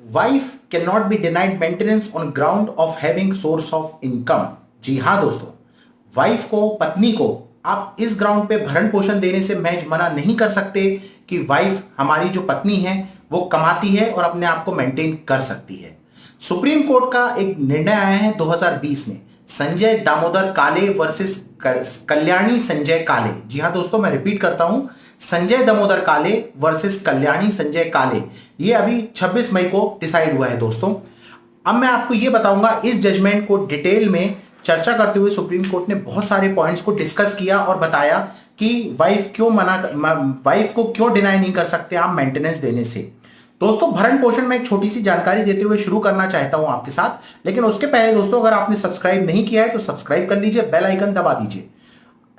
Wife can not be denied maintenance on ground of having source of income. जी हाँ दोस्तों, wife को, पत्नी को आप इस ग्राउंड पे भरण पोषण देने से मैं मना नहीं कर सकते कि वाइफ हमारी जो पत्नी है वो कमाती है और अपने आप को मेंटेन कर सकती है। सुप्रीम कोर्ट का एक निर्णय आया है 2020 में, संजय दामोदर काले वर्सेस कल्याणी संजय काले। जी हाँ दोस्तों, मैं रिपीट करता हूं, संजय दामोदर काले वर्सेस कल्याणी संजय काले। ये अभी 26 मई को डिसाइड हुआ है दोस्तों। अब मैं आपको ये बताऊंगा, इस जजमेंट को डिटेल में चर्चा करते हुए सुप्रीम कोर्ट ने बहुत सारे पॉइंट्स को डिस्कस किया और बताया कि वाइफ को क्यों डिनाई नहीं कर सकते आप मेंटेनेंस देने से। दोस्तों, भरण पोषण में एक छोटी सी जानकारी देते हुए शुरू करना चाहता हूं आपके साथ, लेकिन उसके पहले दोस्तों, अगर आपने सब्सक्राइब नहीं किया है तो सब्सक्राइब कर लीजिए, बेल आइकन दबा दीजिए।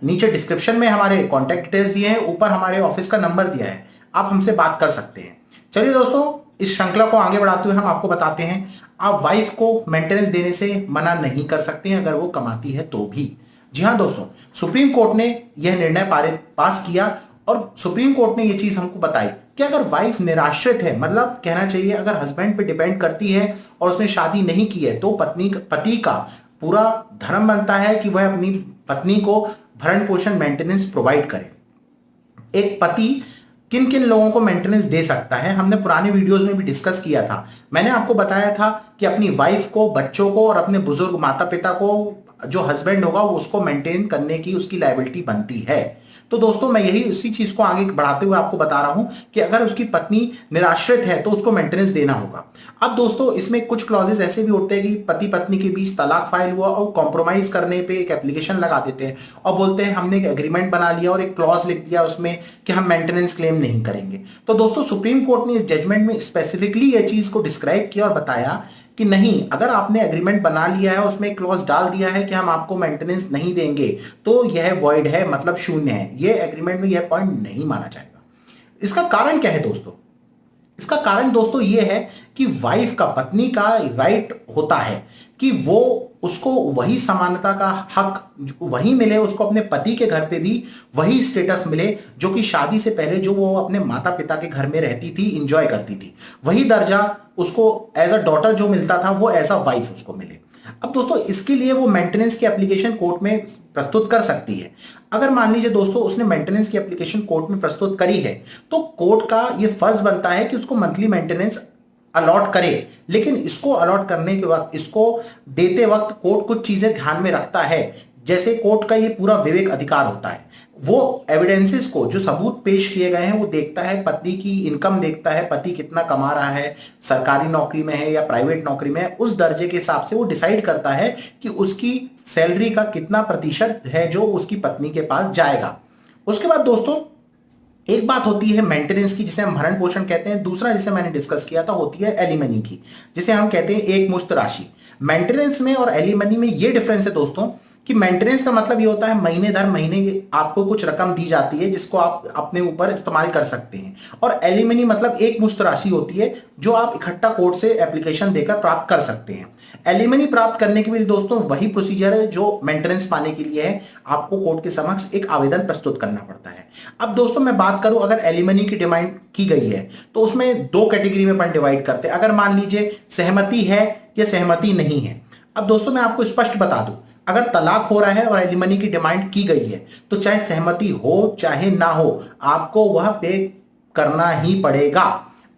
नीचे डिस्क्रिप्शन में हमारे कॉन्टैक्ट डिटेल्स दिए हैं, ऊपर हमारे ऑफिस का नंबर दिया है, आप हमसे बात कर सकते हैं। चलिए दोस्तों, इस श्रृंखला को आगे बढ़ाते हुए हम आपको बताते हैं, आप वाइफ को मेंटेनेंस देने से मना नहीं कर सकते हैं अगर वो कमाती है तो भी। जी हाँ दोस्तों, सुप्रीम कोर्ट ने यह निर्णय पास किया और सुप्रीम कोर्ट ने यह चीज हमको बताई कि अगर वाइफ निराश्रित है, मतलब कहना चाहिए अगर हस्बैंड पे डिपेंड करती है और उसने शादी नहीं की है, तो पति का पूरा धर्म बनता है कि वह अपनी पत्नी को भरण पोषण मेंटेनेंस प्रोवाइड करे। एक पति किन किन लोगों को मेंटेनेंस दे सकता है, हमने पुराने वीडियोस में भी डिस्कस किया था। मैंने आपको बताया था कि अपनी वाइफ को, बच्चों को और अपने बुजुर्ग माता पिता को, जो हस्बैंड होगा वो उसको मेंटेन करने की उसकी लायबिलिटी बनती है। तो दोस्तों, मैं यही उसी चीज को आगे बढ़ाते हुए आपको बता रहा हूं कि अगर उसकी पत्नी निराश्रित है तो उसको मेंटेनेंस देना होगा। अब दोस्तों, इसमें कुछ क्लॉजेस ऐसे भी होते हैं कि पति पत्नी के बीच तलाक फाइल हुआ और कॉम्प्रोमाइज करने पे एक एप्लीकेशन लगा देते हैं और बोलते हैं हमने एक एग्रीमेंट बना लिया और एक क्लॉज लिख दिया उसमें कि हम मेंटेनेंस क्लेम नहीं करेंगे। तो दोस्तों, सुप्रीम कोर्ट ने इस जजमेंट में स्पेसिफिकली यह चीज को डिस्क्राइब किया और बताया कि नहीं, अगर आपने एग्रीमेंट बना लिया है, उसमें क्लॉज डाल दिया है कि हम आपको मेंटेनेंस नहीं देंगे, तो यह वॉइड है, मतलब शून्य है। यह एग्रीमेंट में यह पॉइंट नहीं माना जाएगा। इसका कारण क्या है दोस्तों? इसका कारण दोस्तों यह है कि वाइफ का, पत्नी का राइट होता है कि वो, उसको वही समानता का हक वही मिले, उसको अपने पति के घर पे भी वही स्टेटस मिले जो कि शादी से पहले जो वो अपने माता पिता के घर में रहती थी, इंजॉय करती थी, वही दर्जा उसको एज अ डॉटर जो मिलता था वो एज अ वाइफ उसको मिले। अब दोस्तों, इसके लिए वो मेंटेनेंस की एप्लीकेशन कोर्ट में प्रस्तुत कर सकती है। अगर मान लीजिए दोस्तों उसने मेंटेनेंस की एप्लीकेशन कोर्ट में प्रस्तुत करी है, तो कोर्ट का ये फर्ज बनता है कि उसको मंथली मेंटेनेंस अलॉट करे। लेकिन इसको अलॉट करने के वक्त, इसको देते वक्त कोर्ट कुछ चीजें ध्यान में रखता है। जैसे कोर्ट का ये पूरा विवेक अधिकार होता है, वो एविडेंसेस को, जो सबूत पेश किए गए हैं वो देखता है, पत्नी की इनकम देखता है, पति कितना कमा रहा है, सरकारी नौकरी में है या प्राइवेट नौकरी में है, उस दर्जे के हिसाब से वो डिसाइड करता है कि उसकी सैलरी का कितना प्रतिशत है जो उसकी पत्नी के पास जाएगा। उसके बाद दोस्तों, एक बात होती है मेंटेनेंस की, जिसे हम भरण पोषण कहते हैं। दूसरा जिसे मैंने डिस्कस किया था होती है एलिमनी की, जिसे हम कहते हैं एक मुश्त राशि। मेंटेनेंस में और एलिमनी में ये डिफरेंस है दोस्तों कि मेंटेनेंस का मतलब ये होता है महीने दर महीने आपको कुछ रकम दी जाती है जिसको आप अपने ऊपर इस्तेमाल कर सकते हैं, और एलिमनी मतलब एक मुश्त राशि होती है जो आप इकट्ठा कोर्ट से एप्लीकेशन देकर प्राप्त कर सकते हैं। एलिमनी प्राप्त करने के लिए दोस्तों वही प्रोसीजर है जो मेंटेनेंस पाने के लिए है, आपको कोर्ट के समक्ष एक आवेदन प्रस्तुत करना पड़ता है। अब दोस्तों मैं बात करूं, अगर एलिमनी की डिमांड की गई है तो उसमें दो कैटेगरी में अपन डिवाइड करते हैं। अगर मान लीजिए सहमति है या सहमति नहीं है। अब दोस्तों मैं आपको स्पष्ट बता दूं, अगर तलाक हो रहा है और एलिमनी की डिमांड की गई है तो चाहे सहमति हो चाहे ना हो, आपको वह पे करना ही पड़ेगा।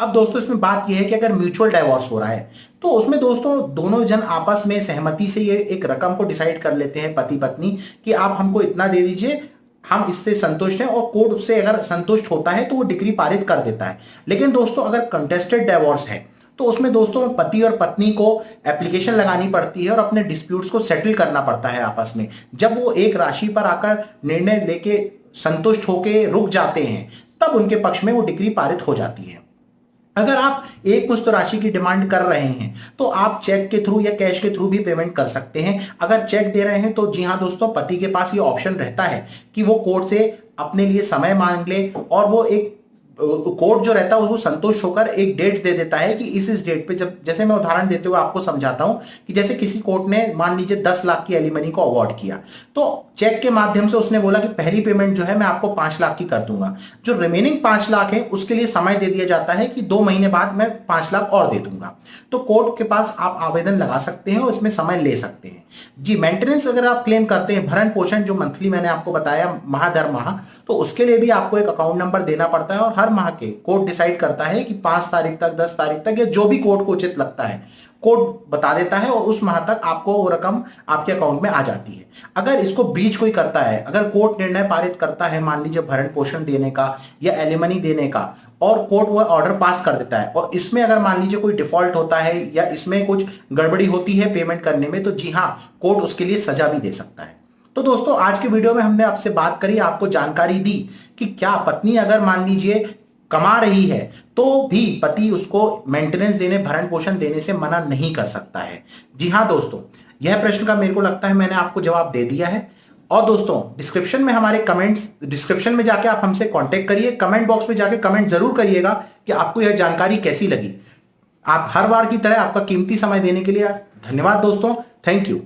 अब दोस्तों इसमें बात यह है कि अगर म्यूचुअल डाइवोर्स हो रहा है तो उसमें दोस्तों दोनों जन आपस में सहमति से ये एक रकम को डिसाइड कर लेते हैं, पति पत्नी, कि आप हमको इतना दे दीजिए, हम इससे संतुष्ट हैं, और कोर्ट उससे अगर संतुष्ट होता है तो वो डिक्री पारित कर देता है। लेकिन दोस्तों अगर कंटेस्टेड डाइवोर्स है तो उसमें दोस्तों पति और पत्नी को एप्लीकेशन लगानी पड़ती है और अपने डिस्प्यूट्स को सेटल करना पड़ता है आपस में। जब वो एक राशि पर आकर निर्णय लेके संतुष्ट होके रुक जाते हैं, तब उनके पक्ष में वो डिक्री पारित हो जाती है। अगर आप एक मुश्त राशि की डिमांड कर रहे हैं तो आप चेक के थ्रू या कैश के थ्रू भी पेमेंट कर सकते हैं। अगर चेक दे रहे हैं तो जी हाँ दोस्तों, पति के पास ये ऑप्शन रहता है कि वो कोर्ट से अपने लिए समय मांग ले और वो एक कोर्ट जो रहता है उसको संतोष होकर एक डेट दे देता है कि इस डेट पे, जब जैसे मैं उदाहरण देते हुए आपको समझाता हूं कि जैसे किसी कोर्ट ने मान लीजिए 10 लाख की एलिमनी को अवार्ड किया, तो चेक के माध्यम से उसने बोला कि पहली पेमेंट जो है मैं आपको 5 लाख की कर दूंगा, जो रिमेनिंग 5 लाख है उसके लिए समय दे दिया जाता है कि 2 महीने बाद मैं 5 लाख और दे दूंगा। तो कोर्ट के पास आप आवेदन लगा सकते हैं और उसमें समय ले सकते हैं। जी, मेंटेनेंस अगर आप क्लेम करते हैं, भरण पोषण जो मंथली मैंने आपको बताया माह दर माह, तो उसके लिए भी आपको एक अकाउंट नंबर देना पड़ता है और हर माह के कोर्ट डिसाइड करता है कि 5 तारीख तक, 10 तारीख तक, या जो भी कोर्ट को उचित लगता है कोर्ट बता देता है और उस माह तक आपको वो रकम आपके अकाउंट में आ जाती है। अगर इसको बीच कोई करता है, अगर कोर्ट निर्णय पारित करता है मान लीजिए भरण पोषण देने का या एलिमनी देने का, और कोर्ट वो ऑर्डर पास कर देता है और इसमें अगर मान लीजिए कोई डिफॉल्ट होता है या इसमें कुछ गड़बड़ी होती है पेमेंट करने में, तो जी हाँ, कोर्ट उसके लिए सजा भी दे सकता है। तो दोस्तों, आज की वीडियो में हमने आपसे बात करी, आपको जानकारी दी कि क्या पत्नी अगर मान लीजिए कमा रही है तो भी पति उसको मेंटेनेंस देने, भरण पोषण देने से मना नहीं कर सकता है। जी हाँ दोस्तों, यह प्रश्न का मेरे को लगता है मैंने आपको जवाब दे दिया है। और दोस्तों, डिस्क्रिप्शन में हमारे कमेंट्स, डिस्क्रिप्शन में जाके आप हमसे कांटेक्ट करिए, कमेंट बॉक्स में जाके कमेंट जरूर करिएगा कि आपको यह जानकारी कैसी लगी। आप हर बार की तरह आपका कीमती समय देने के लिए धन्यवाद दोस्तों। Thank you.